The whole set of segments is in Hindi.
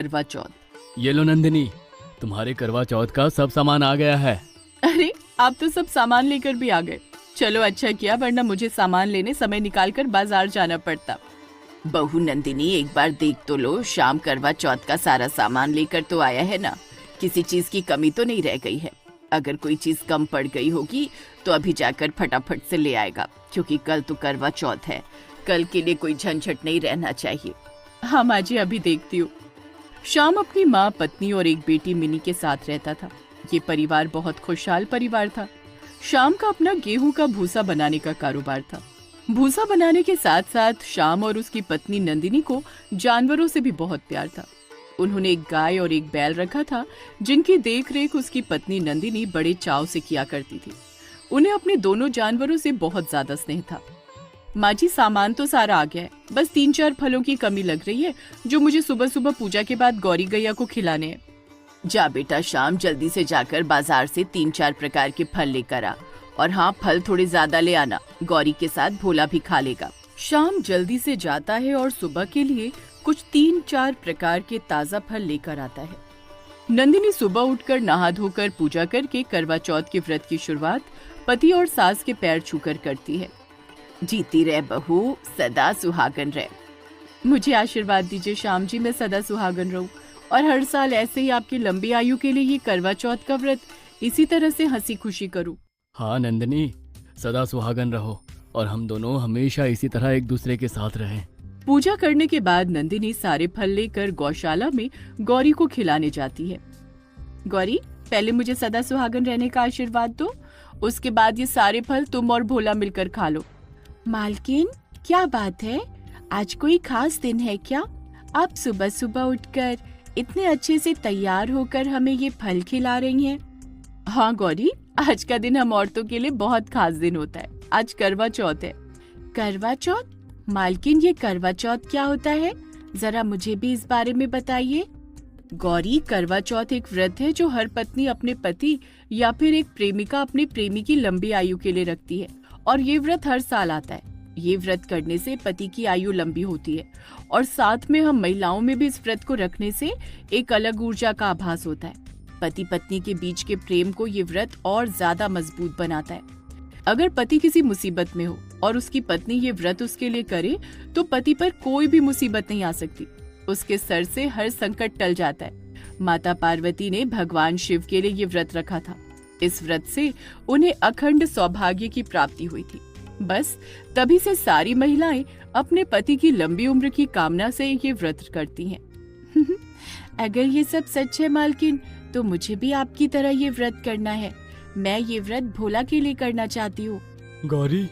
करवा चौथ। ये लो नंदिनी, तुम्हारे करवा चौथ का सब सामान आ गया है। अरे आप तो सब सामान लेकर भी आ गए। चलो अच्छा किया, वरना मुझे सामान लेने समय निकाल कर बाजार जाना पड़ता। बहू नंदिनी, एक बार देख तो लो, शाम करवा चौथ का सारा सामान लेकर तो आया है ना। किसी चीज की कमी तो नहीं रह गई है। अगर कोई चीज कम पड़ गई होगी तो अभी जाकर फटाफट से ले आएगा, क्योंकि कल तो करवा चौथ है। कल के लिए कोई झंझट नहीं रहना चाहिए। हाँ माँ जी, अभी देखती हूँ। शाम अपनी माँ, पत्नी और एक बेटी मिनी के साथ रहता था। ये परिवार बहुत खुशहाल परिवार था। शाम का अपना गेहूं का भूसा बनाने का कारोबार था। भूसा बनाने के साथ साथ शाम और उसकी पत्नी नंदिनी को जानवरों से भी बहुत प्यार था। उन्होंने एक गाय और एक बैल रखा था, जिनकी देखरेख उसकी पत्नी नंदिनी बड़े चाव से किया करती थी। उन्हें अपने दोनों जानवरों से बहुत ज्यादा स्नेह था। माँ जी, सामान तो सारा आ गया है, बस 3-4 फलों की कमी लग रही है, जो मुझे सुबह सुबह पूजा के बाद गौरी गैया को खिलाने हैं। जा बेटा शाम, जल्दी से जाकर बाजार से 3-4 प्रकार के फल लेकर आ। और हाँ, फल थोड़े ज्यादा ले आना, गौरी के साथ भोला भी खा लेगा। शाम जल्दी से जाता है और सुबह के लिए कुछ 3-4 प्रकार के ताजा फल लेकर आता है। नंदिनी सुबह उठकर नहा धोकर पूजा करके करवा चौथ के व्रत की शुरुआत पति और सास के पैर छूकर करती है। जीती रह बहू, सदा सुहागन रह। मुझे आशीर्वाद दीजिए श्याम जी, मैं सदा सुहागन रहूं और हर साल ऐसे ही आपकी लंबी आयु के लिए ये करवा चौथ का व्रत इसी तरह से हंसी खुशी करूं। हाँ नंदिनी, सदा सुहागन रहो और हम दोनों हमेशा इसी तरह एक दूसरे के साथ रहें। पूजा करने के बाद नंदिनी सारे फल लेकर गौशाला में गौरी को खिलाने जाती है। गौरी, पहले मुझे सदा सुहागन रहने का आशीर्वाद दो, उसके बाद ये सारे फल तुम और भोला मिलकर खा लो। मालकिन, क्या बात है, आज कोई खास दिन है क्या? आप सुबह सुबह उठकर इतने अच्छे से तैयार होकर हमें ये फल खिला रही हैं। हाँ गौरी, आज का दिन हम औरतों के लिए बहुत खास दिन होता है। आज करवा चौथ है। करवा चौथ? मालकिन, ये करवा चौथ क्या होता है? जरा मुझे भी इस बारे में बताइए। गौरी, करवा चौथ एक व्रत है जो हर पत्नी अपने पति या फिर एक प्रेमिका अपने प्रेमी की लंबी आयु के लिए रखती है, और ये व्रत हर साल आता है। ये व्रत करने से पति की आयु लंबी होती है और साथ में हम महिलाओं में भी इस व्रत को रखने से एक अलग ऊर्जा का आभास होता है। पति पत्नी के बीच के प्रेम को ये व्रत और ज्यादा मजबूत बनाता है। अगर पति किसी मुसीबत में हो और उसकी पत्नी ये व्रत उसके लिए करे तो पति पर कोई भी मुसीबत नहीं आ सकती। उसके सर से हर संकट टल जाता है। माता पार्वती ने भगवान शिव के लिए ये व्रत रखा था। इस व्रत से उन्हें अखंड सौभाग्य की प्राप्ति हुई थी। बस तभी से सारी महिलाएं अपने पति की लंबी उम्र की कामना से ये व्रत करती हैं। अगर ये सब सच है मालकिन, तो मुझे भी आपकी तरह ये व्रत करना है। मैं ये व्रत भोला के लिए करना चाहती हूँ। गौरी,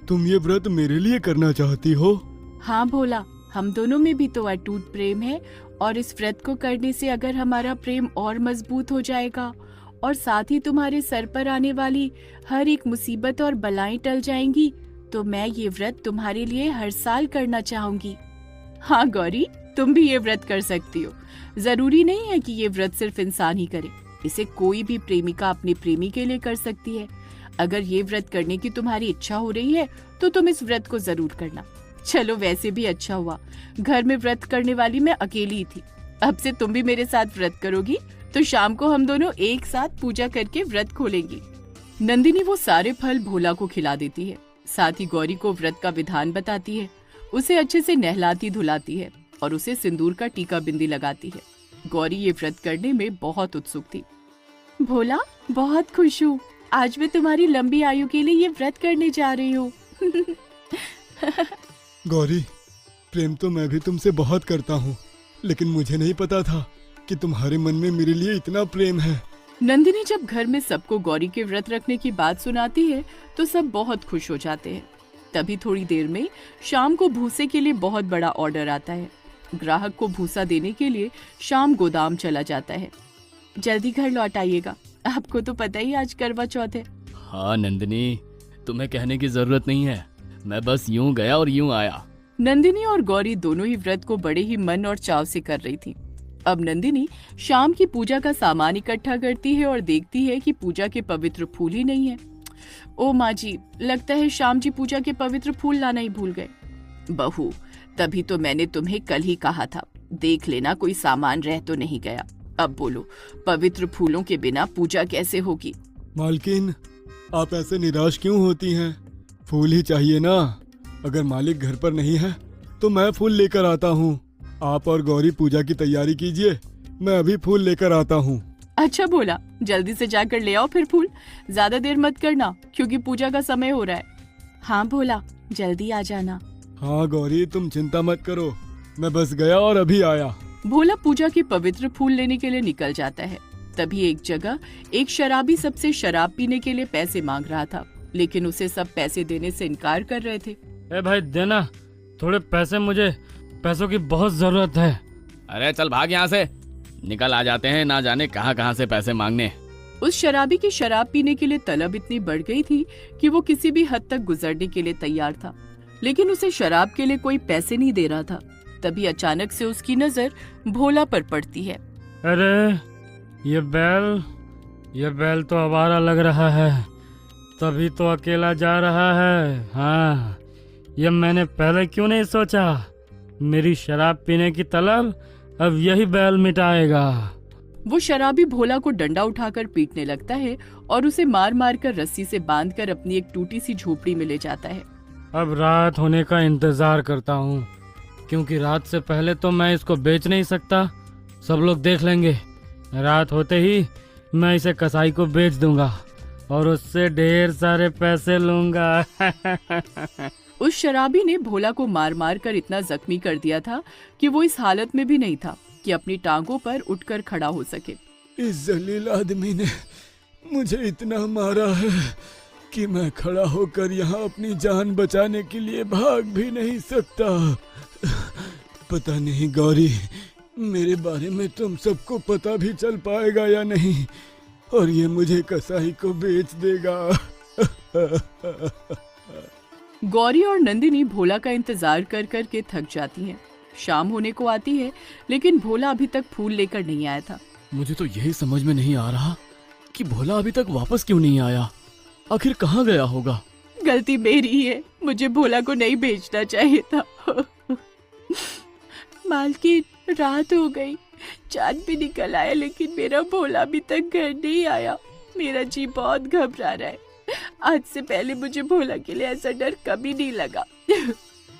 तुम ये व्रत मेरे लिए करना चाहती हो? हाँ भोला, हम दोनों में भी तो अटूट प्रेम है, और इस व्रत को करने से अगर हमारा प्रेम और मजबूत हो जाएगा और साथ ही तुम्हारे सर पर आने वाली हर एक मुसीबत और बलाएं टल जाएंगी, तो मैं ये व्रत तुम्हारे लिए हर साल करना चाहूंगी। हाँ गौरी, तुम भी ये व्रत कर सकती हो। जरूरी नहीं है कि ये व्रत सिर्फ इंसान ही करे, इसे कोई भी प्रेमिका अपने प्रेमी के लिए कर सकती है। अगर ये व्रत करने की तुम्हारी इच्छा हो रही है तो तुम इस व्रत को जरूर करना। चलो, वैसे भी अच्छा हुआ, घर में व्रत करने वाली मैं अकेली ही थी। अब से तुम भी मेरे साथ व्रत करोगी तो शाम को हम दोनों एक साथ पूजा करके व्रत खोलेंगी। नंदिनी वो सारे फल भोला को खिला देती है, साथ ही गौरी को व्रत का विधान बताती है, उसे अच्छे से नहलाती धुलाती है और उसे सिंदूर का टीका बिंदी लगाती है। गौरी ये व्रत करने में बहुत उत्सुक थी। भोला, बहुत खुश हूँ, आज मैं तुम्हारी लंबी आयु के लिए ये व्रत करने जा रही हूँ। गौरी, प्रेम तो मैं भी तुमसे बहुत करता हूँ, लेकिन मुझे नहीं पता था कि तुम्हारे मन में मेरे लिए इतना प्रेम है। नंदिनी जब घर में सबको गौरी के व्रत रखने की बात सुनाती है तो सब बहुत खुश हो जाते हैं। तभी थोड़ी देर में शाम को भूसे के लिए बहुत बड़ा ऑर्डर आता है। ग्राहक को भूसा देने के लिए शाम गोदाम चला जाता है। जल्दी घर लौट आइएगा, आपको तो पता ही आज करवा चौथ है। हाँ नंदिनी, तुम्हें कहने की जरूरत नहीं है, मैं बस यूं गया और यूं आया। नंदिनी और गौरी दोनों ही व्रत को बड़े ही मन और चाव से कर रही थी। अब नंदिनी शाम की पूजा का सामान इकट्ठा करती है और देखती है कि पूजा के पवित्र फूल ही नहीं है। ओ माँ जी, लगता है शाम जी पूजा के पवित्र फूल लाना ही भूल गए। बहू, तभी तो मैंने तुम्हें कल ही कहा था देख लेना कोई सामान रह तो नहीं गया। अब बोलो, पवित्र फूलों के बिना पूजा कैसे होगी? मालकिन, आप ऐसे निराश क्यों होती हैं? फूल ही चाहिए ना। अगर मालिक घर पर नहीं है तो मैं फूल लेकर आता हूँ। आप और गौरी पूजा की तैयारी कीजिए, मैं अभी फूल लेकर आता हूँ। अच्छा भोला, जल्दी से जाकर ले आओ फिर फूल। ज्यादा देर मत करना क्योंकि पूजा का समय हो रहा है। हाँ भोला, जल्दी आ जाना। हाँ गौरी, तुम चिंता मत करो, मैं बस गया और अभी आया। भोला पूजा के पवित्र फूल लेने के लिए निकल जाता है। तभी एक जगह एक शराबी सबसे शराब पीने के लिए पैसे मांग रहा था, लेकिन उसे सब पैसे देने से इनकार कर रहे थे। ए भाई देना थोड़े पैसे, मुझे पैसों की बहुत जरूरत है। अरे चल भाग यहाँ से, निकल आ जाते हैं ना जाने कहाँ कहाँ से पैसे मांगने। उस शराबी की शराब पीने के लिए तलब इतनी बढ़ गई थी कि वो किसी भी हद तक गुजरने के लिए तैयार था, लेकिन उसे शराब के लिए कोई पैसे नहीं दे रहा था। तभी अचानक से उसकी नजर भोला पर पड़ती है। अरे ये बैल तो आवारा लग रहा है, तभी तो अकेला जा रहा है। हाँ, ये मैंने पहले क्यों नहीं सोचा। मेरी शराब पीने की तलब अब यही बैल मिटाएगा। वो शराबी भोला को डंडा उठाकर पीटने लगता है और उसे मार मार कर रस्सी से बांधकर अपनी एक टूटी सी झोपड़ी में ले जाता है। अब रात होने का इंतजार करता हूँ, क्योंकि रात से पहले तो मैं इसको बेच नहीं सकता। सब लोग देख लेंगे। रात होते ही मैं इसे कसाई को बेच दूंगा और उससे ढेर सारे पैसे लूंगा। उस शराबी ने भोला को मार मार कर इतना जख्मी कर दिया था कि वो इस हालत में भी नहीं था कि अपनी टांगों पर उठकर खड़ा हो सके। इस जलील आदमी ने मुझे इतना मारा है कि मैं खड़ा होकर यहाँ अपनी जान बचाने के लिए भाग भी नहीं सकता। पता नहीं गौरी, मेरे बारे में तुम सबको पता भी चल पाएगा या नहीं, और ये मुझे कसाई को बेच देगा। गौरी और नंदिनी भोला का इंतजार कर कर के थक जाती हैं। शाम होने को आती है, लेकिन भोला अभी तक फूल लेकर नहीं आया था। मुझे तो यही समझ में नहीं आ रहा कि भोला अभी तक वापस क्यों नहीं आया। आखिर कहाँ गया होगा? गलती मेरी ही है, मुझे भोला को नहीं भेजना चाहिए था। मालकिन, रात हो गई, चांद भी निकल आया, लेकिन मेरा भोला अभी तक घर नहीं आया। मेरा जी बहुत घबरा रहा है। आज से पहले मुझे भोला के लिए ऐसा डर कभी नहीं लगा।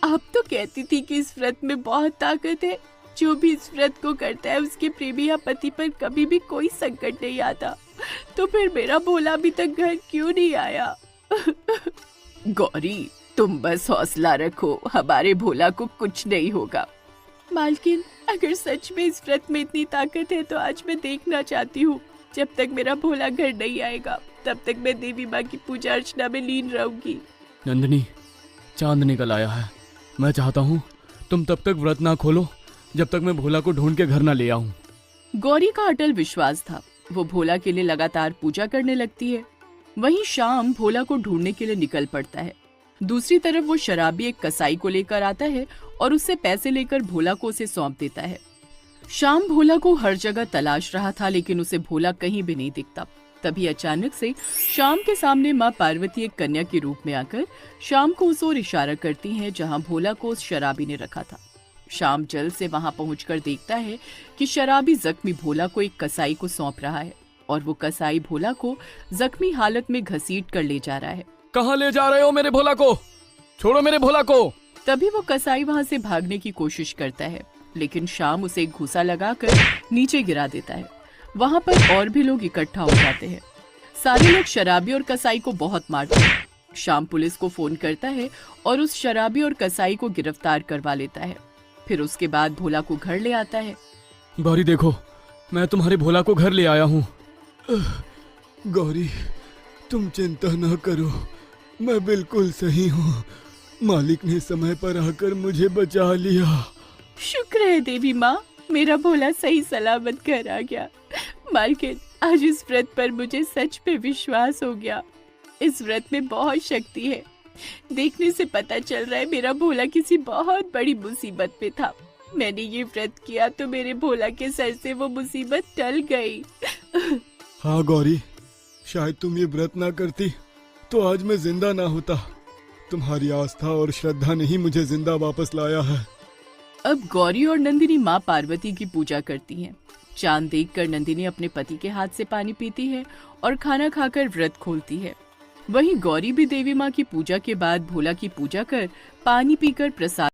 आप तो कहती थी कि इस व्रत में बहुत ताकत है। जो भी इस व्रत को करता है उसके प्रेमी या पति पर कभी भी कोई संकट नहीं आता। तो फिर मेरा भोला अभी तक घर क्यों नहीं आया? गौरी, तुम बस हौसला रखो, हमारे भोला को कुछ नहीं होगा। मालकिन, अगर सच में इस व्रत में इतनी ताकत है तो आज मैं देखना चाहती हूँ। जब तक मेरा भोला घर नहीं आएगा तब तक मैं देवी माँ की पूजा अर्चना में लीन रहूंगी। नंदिनी, चांद निकल आया है। मैं चाहता हूँ तुम तब तक व्रत ना खोलो जब तक मैं भोला को ढूंढ के घर ना ले आऊं। गौरी का अटल विश्वास था। वो भोला के लिए लगातार पूजा करने लगती है। वहीं शाम भोला को ढूंढने के लिए निकल पड़ता है। दूसरी तरफ वो शराबी एक कसाई को लेकर आता है और उससे पैसे लेकर भोला को उसे सौंप देता है। शाम भोला को हर जगह तलाश रहा था, लेकिन उसे भोला कहीं भी नहीं दिखता। तभी अचानक से शाम के सामने माँ पार्वती एक कन्या के रूप में आकर शाम को उस ओर इशारा करती हैं जहाँ भोला को उस शराबी ने रखा था। शाम जल्द से वहाँ पहुंचकर देखता है कि शराबी जख्मी भोला को एक कसाई को सौंप रहा है और वो कसाई भोला को जख्मी हालत में घसीट कर ले जा रहा है। कहाँ ले जा रहे हो मेरे भोला को? छोड़ो मेरे भोला को। तभी वो कसाई वहाँ से भागने की कोशिश करता है, लेकिन शाम उसे एक घूसा लगाकर नीचे गिरा देता है। वहाँ पर और भी लोग इकट्ठा हो जाते हैं। सारे लोग शराबी और कसाई को बहुत मारते हैं। शाम पुलिस को फोन करता है और उस शराबी और कसाई को गिरफ्तार करवा लेता है। फिर उसके बाद भोला को घर ले आता है। गौरी देखो, मैं तुम्हारे भोला को घर ले आया हूँ। गौरी, तुम चिंता न करो, मैं बिल्कुल सही हूँ। मालिक ने समय पर आकर मुझे बचा लिया। शुक्र है देवी माँ, मेरा भोला सही सलामत घर आ गया। मालकिन, आज इस व्रत पर मुझे सच पे विश्वास हो गया। इस व्रत में बहुत शक्ति है। देखने से पता चल रहा है मेरा भोला किसी बहुत बड़ी मुसीबत में था। मैंने ये व्रत किया तो मेरे भोला के सर से वो मुसीबत टल गई। हाँ गौरी, शायद तुम ये व्रत ना करती तो आज मैं जिंदा ना होता। तुम्हारी आस्था और श्रद्धा ने ही मुझे जिंदा वापस लाया है। अब गौरी और नंदिनी माँ पार्वती की पूजा करती हैं। चांद देखकर नंदिनी अपने पति के हाथ से पानी पीती है और खाना खाकर व्रत खोलती है। वहीं गौरी भी देवी माँ की पूजा के बाद भोला की पूजा कर पानी पीकर प्रसाद